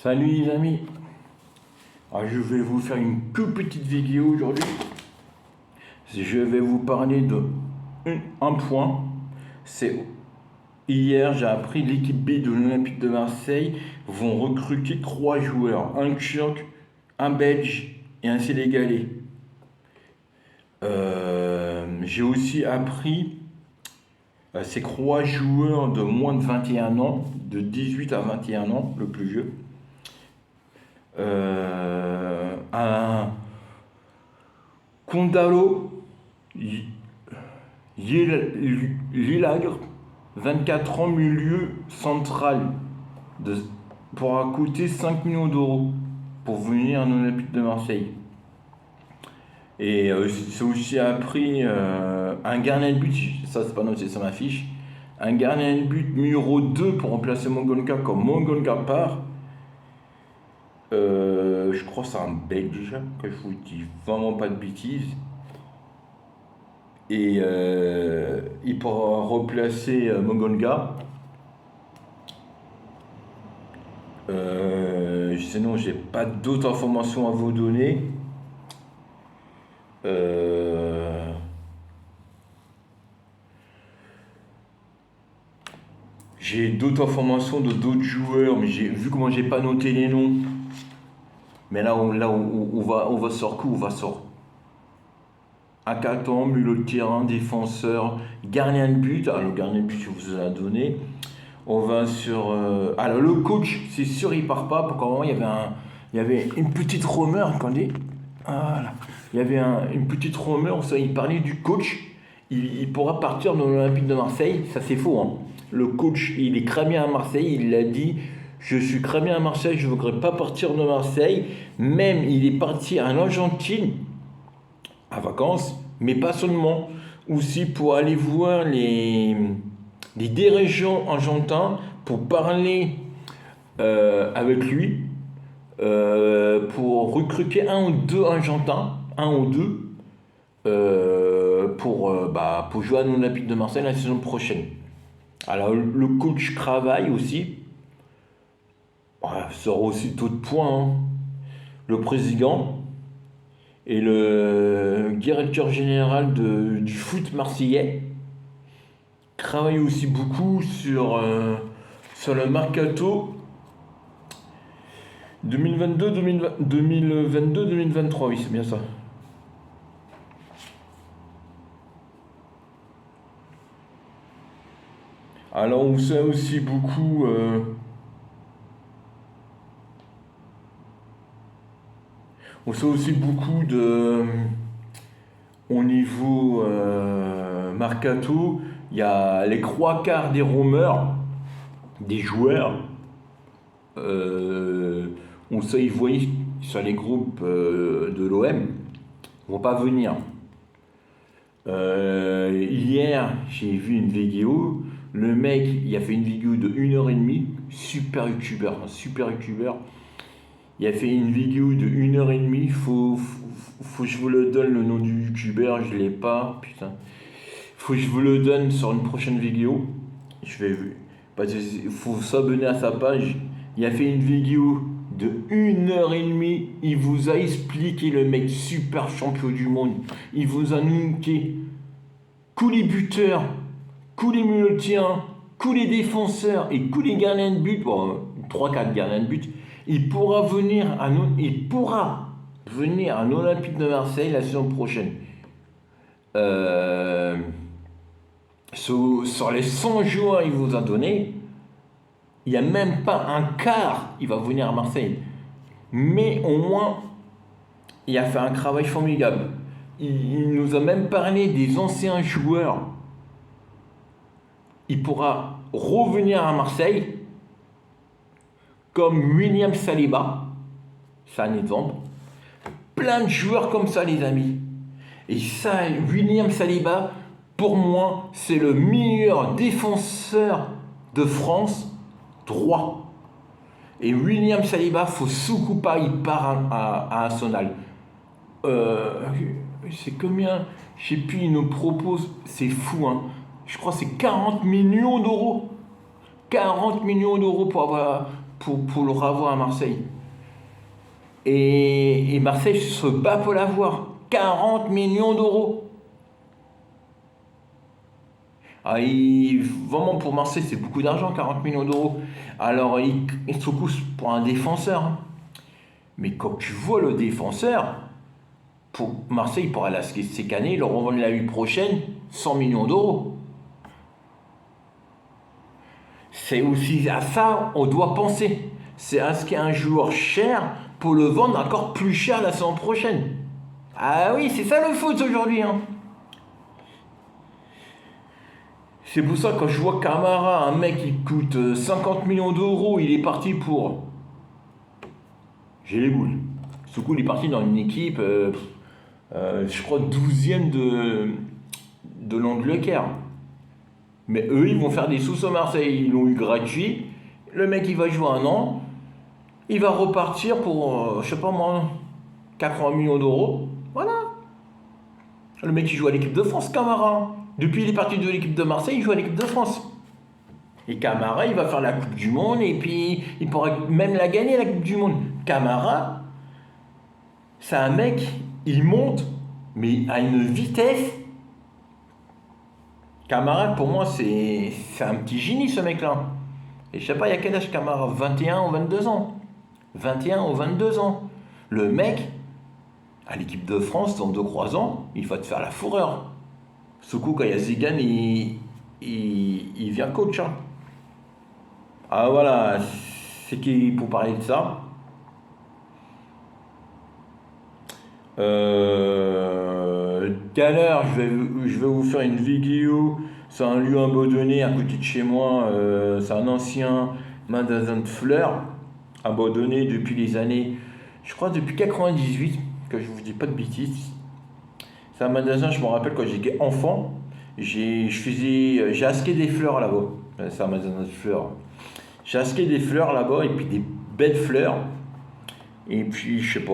Salut les amis, je vais vous faire une toute petite vidéo aujourd'hui. Je vais vous parler de un point. C'est hier j'ai appris l'équipe B de l'Olympique de Marseille vont recruter 3 joueurs, un Turc, un Belge et un Sénégalais. J'ai aussi appris ces 3 joueurs de moins de 21 ans, de 18 à 21 ans, le plus vieux. Un Kondalo Lilagre, 24 ans, milieu central, pourra coûter 5 millions d'euros pour venir en Olympique de Marseille. Et c'est aussi appris un gardien de but, ça c'est pas noté sur ma fiche, un gardien de but numéro 2 pour remplacer Mongonga comme Mongonga part. Je crois que c'est un Belge, que je vous dis vraiment pas de bêtises. Et il pourra replacer Mongonga. Sinon, j'ai pas d'autres informations à vous donner. J'ai d'autres informations de d'autres joueurs, mais vu comment j'ai pas noté les noms. Mais là, on va sur coup, on va sur attaquant, milieu de terrain, défenseur, gardien de but. Alors, le gardien de but, je vous ai donné. On va sur. Alors, le coach, c'est sûr, il part pas. Pour comment il y avait une petite rumeur, attendez. Voilà. Il y avait une petite rumeur, il parlait du coach. Il pourra partir dans l'Olympique de Marseille. Ça, c'est faux. Hein. Le coach, il est très bien à Marseille. Il l'a dit. Je suis très bien à Marseille, je ne voudrais pas partir de Marseille. Même, il est parti en Argentine, en vacances, mais pas seulement. Aussi pour aller voir les dirigeants argentins, pour parler avec lui, pour recruter un ou deux Argentins, pour jouer à l'Olympique de Marseille la saison prochaine. Alors, le coach travaille aussi. Ça aura aussi d'autres points. Hein. Le président et le directeur général du foot marseillais travaillent aussi beaucoup sur le mercato 2022-2023. Oui, c'est bien ça. Alors, on sait aussi beaucoup. On sait aussi beaucoup au niveau mercato, il y a les 3 quarts des rumeurs, des joueurs. On sait, ils voient sur les groupes de l'OM, ils vont pas venir. Hier, j'ai vu une vidéo. Le mec, il a fait une vidéo de 1h30, super youtubeur. Il a fait une vidéo de 1h30, faut que je vous le donne le nom du youtubeur, je l'ai pas, putain. Faut que je vous le donne sur une prochaine vidéo. Parce qu'il faut s'abonner à sa page. Il a fait une vidéo de 1h30, il vous a expliqué le mec super champion du monde. Il vous a niqué tous les buteurs, tous les milieux de terrain, tous les défenseurs et tous les gardiens de but, 3-4 gardiens de but. Il pourra venir en Olympique de Marseille la saison prochaine. Sur les 100 joueurs qu'il vous a donné, il n'y a même pas un quart qui va venir à Marseille. Mais au moins, il a fait un travail formidable. Il nous a même parlé des anciens joueurs. Il pourra revenir à Marseille, comme William Saliba, c'est un exemple. Plein de joueurs comme ça, les amis. Et ça, William Saliba, pour moi, c'est le meilleur défenseur de France droit. Et William Saliba, faut surtout pas, il part à Arsenal. C'est combien? Je sais plus, il nous propose, c'est fou, hein. Je crois que c'est 40 millions d'euros. 40 millions d'euros pour le revoir à Marseille. Et Marseille se bat pour l'avoir. 40 millions d'euros. Ah, vraiment pour Marseille, c'est beaucoup d'argent, 40 millions d'euros. Alors, il se pousse pour un défenseur, hein. Mais quand tu vois le défenseur, pour Marseille, pour aller à Sécané, il le revendre l'année prochaine, 100 millions d'euros. C'est aussi à ça on doit penser. C'est à ce qu'il y a un joueur cher pour le vendre encore plus cher la saison prochaine. Ah oui, c'est ça le foot aujourd'hui, hein. C'est pour ça que quand je vois Camara, un mec qui coûte 50 millions d'euros, il est parti pour. J'ai les boules. Ce coup, il est parti dans une équipe, je crois, 12e de l'Angleterre. Mais eux, ils vont faire des sous au Marseille. Ils l'ont eu gratuit. Le mec, il va jouer un an. Il va repartir pour, je sais pas moi, 80 millions d'euros. Voilà. Le mec, il joue à l'équipe de France, Camara. Depuis, il est parti de l'équipe de Marseille, il joue à l'équipe de France. Et Camara, il va faire la Coupe du Monde et puis il pourra même la gagner, la Coupe du Monde. Camara, c'est un mec, il monte, mais à une vitesse. Camara, pour moi, c'est un petit génie, ce mec-là. Et je sais pas, il y a quel âge Camara? 21 ou 22 ans. 21 ou 22 ans. Le mec, à l'équipe de France, dans 2-3 ans, il va te faire la fourreur. Ce coup, quand il y a Zidane, il vient coach, hein. Ah voilà, c'est qui pour parler de ça. Tout à l'heure, je vais vous faire une vidéo. C'est un lieu abandonné à côté de chez moi. C'est un ancien magasin de fleurs abandonné depuis les années, je crois depuis 98, que je vous dis pas de bêtises. C'est un magasin, je me rappelle quand j'étais enfant, j'ai acheté des fleurs là-bas. C'est un magasin de fleurs. J'ai acheté des fleurs là-bas et puis des belles fleurs. Et puis, je sais pas,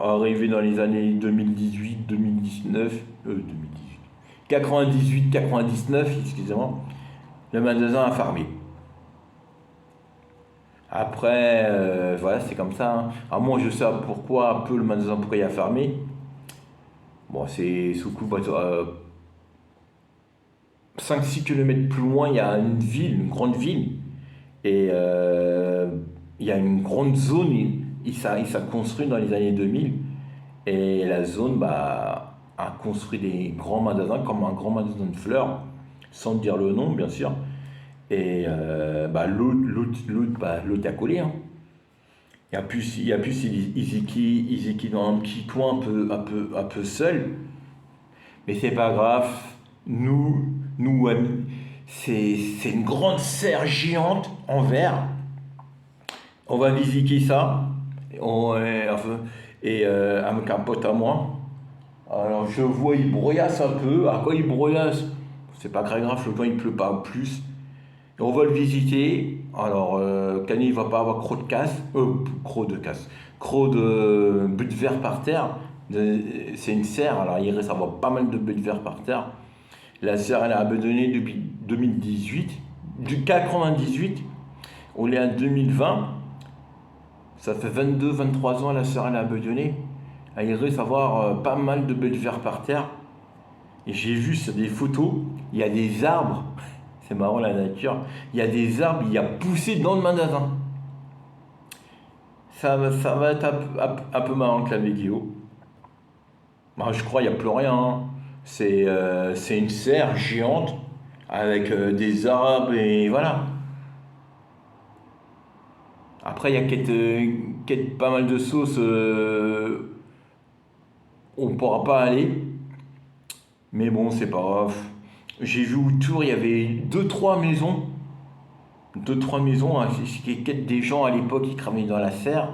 arrivé dans les années 2018, 2019, 2018, 98, 99, excusez-moi, le magasin a fermé. Après, voilà, c'est comme ça, hein. Alors moi, je sais pourquoi, un peu le magasin, pourquoi il a fermé. Bon, c'est sous coup, 5-6 km plus loin, il y a une ville, une grande ville. Et il y a une grande zone, il s'est construit dans les années 2000. Et la zone a construit des grands magasins, comme un grand magasin de fleurs, sans dire le nom, bien sûr. Et l'autre a collé, hein. Il y a plus Iziki dans un petit coin un peu seul. Mais c'est pas grave. Nous amis, c'est une grande serre géante en verre. On va visiter ça. Avec un pote à moi. Alors je vois, il brouillasse un peu. À quoi il brouillasse? C'est pas très grave, le temps il pleut pas plus. Et on va le visiter. Alors, Cani, il va pas avoir croc de butte de verre par terre. C'est une serre, alors il reste avoir pas mal de butte de verre par terre. La serre, elle a abandonné depuis 2018, du 98. On est en 2020. Ça fait 22-23 ans, la serre, elle a abandonné. Il reste avoir pas mal de butte de verre par terre. Et j'ai vu sur des photos, il y a des arbres. C'est marrant la nature. Il y a des arbres, il y a poussé dans le magasin. Ça va être un peu marrant que la vidéo. Je crois qu'il n'y a plus rien, hein. C'est une serre géante avec des arbres et voilà. Après, il y a peut-être pas mal de sauces. On ne pourra pas aller. Mais bon, c'est pas grave. J'ai vu autour, il y avait deux, trois maisons, hein, des gens à l'époque qui travaillaient dans la serre.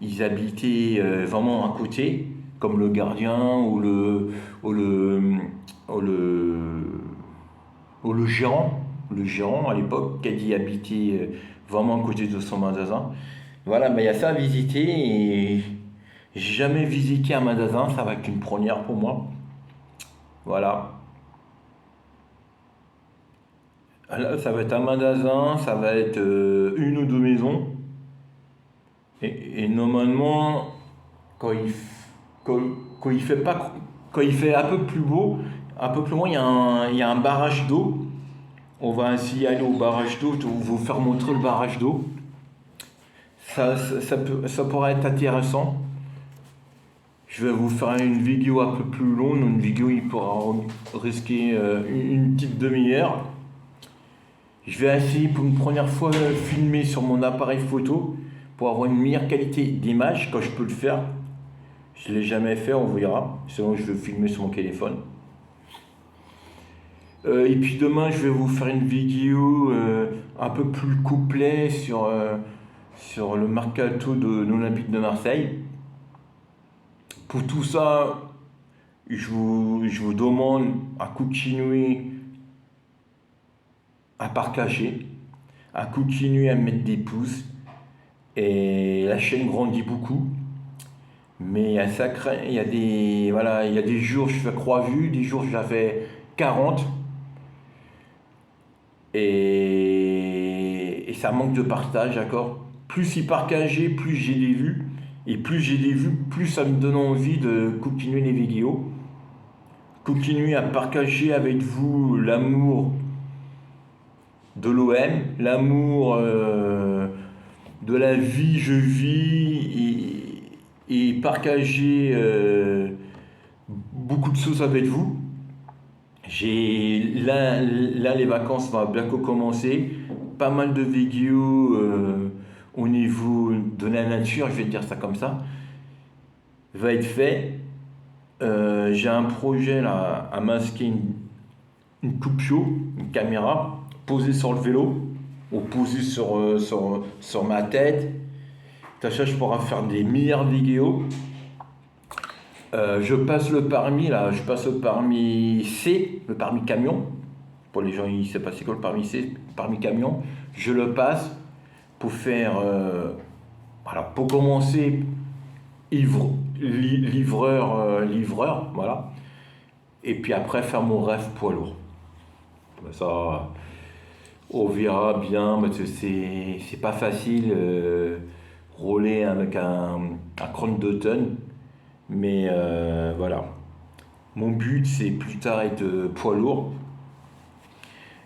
Ils habitaient vraiment à côté, comme le gardien ou le gérant. Le gérant à l'époque, qui a dit habiter vraiment à côté de son magasin. Voilà, il y a ça à visiter et j'ai jamais visité un magasin, ça va être une première pour moi. Voilà. Là, ça va être un magasin, ça va être une ou deux maisons. Et normalement, quand il, f- quand, quand il fait pas, quand il fait un peu plus beau, un peu plus loin, il y a un barrage d'eau. On va ainsi aller au barrage d'eau, je vais vous faire montrer le barrage d'eau. Ça pourrait être intéressant. Je vais vous faire une vidéo un peu plus longue, une vidéo il pourra risquer une petite demi-heure. Je vais essayer pour une première fois filmer sur mon appareil photo pour avoir une meilleure qualité d'image quand je peux le faire. Je ne l'ai jamais fait, on verra. Sinon je vais filmer sur mon téléphone. Et puis demain je vais vous faire une vidéo un peu plus complète sur le mercato de l'Olympique de Marseille. Pour tout ça, je vous demande à continuer à partager, à continuer à mettre des pouces. Et la chaîne grandit beaucoup. Mais il y a des, voilà, il y a des jours je fais 3 vues, des jours j'avais 40. Et ça manque de partage, d'accord. Plus il partageait, plus j'ai des vues. Et plus j'ai des vues, plus ça me donne envie de continuer les vidéos. Continuer à partager avec vous l'amour de l'OM, l'amour de la vie, je vis, et partager beaucoup de choses avec vous. Là, les vacances vont bientôt commencer. Pas mal de vidéos au niveau de la nature, je vais dire ça comme ça, va être fait. J'ai un projet là à masquer une Coupio, une caméra posée sur le vélo ou posée sur ma tête. Ça, je pourrai faire des meilleures vidéos. Je passe le permis là, je passe le permis C, le permis camion. Pour les gens, ils ne savent pas c'est quoi le permis C, le permis camion. Je le passe pour faire, voilà, pour commencer livreur, voilà. Et puis après faire mon rêve poids lourd. Ça, on verra bien, parce que c'est pas facile rouler avec un 32 tonnes. Mais voilà. Mon but, c'est plus tard être poids lourd.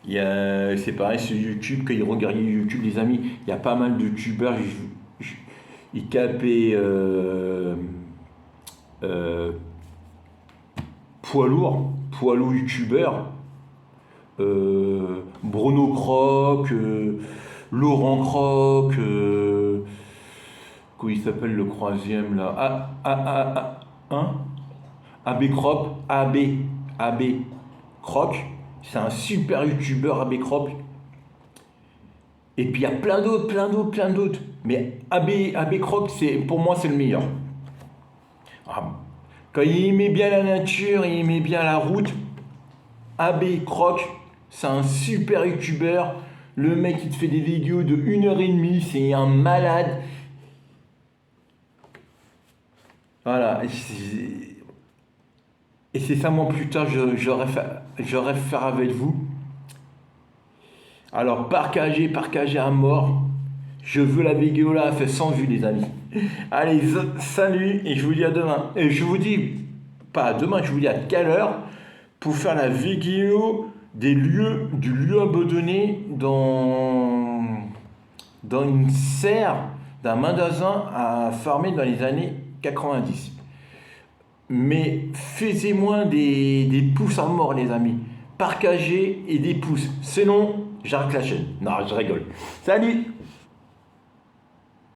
C'est pareil sur YouTube, quand ils regardent YouTube, les amis, il y a pas mal de youtubeurs, ils tapaient euh, poids lourd youtubeur, Bruno Croc, Laurent Croc, comment il s'appelle le troisième là, hein, AB Crop, AB Croc, c'est un super youtubeur AB Crop. Et puis il y a plein d'autres, plein d'autres, plein d'autres. Mais AB Croc, pour moi, c'est le meilleur. Ah, quand il aimait bien la nature, il aimait bien la route, AB Croc, c'est un super youtubeur. Le mec, il te fait des vidéos de 1h30, c'est un malade. Voilà. Et c'est ça, moi, plus tard, j'aurais faire avec vous. Alors, partagez à mort. Je veux la vidéo là, elle fait 100 vues, les amis. Allez, salut, et je vous dis à demain. Et je vous dis, pas à demain, je vous dis à quelle heure pour faire la vidéo du lieu abandonné dans une serre d'un magasin à fermer dans les années 90. Mais faites-moi des pouces à mort, les amis. Partagez et des pouces. Sinon, j'arrête la chaîne. Non, je rigole. Salut!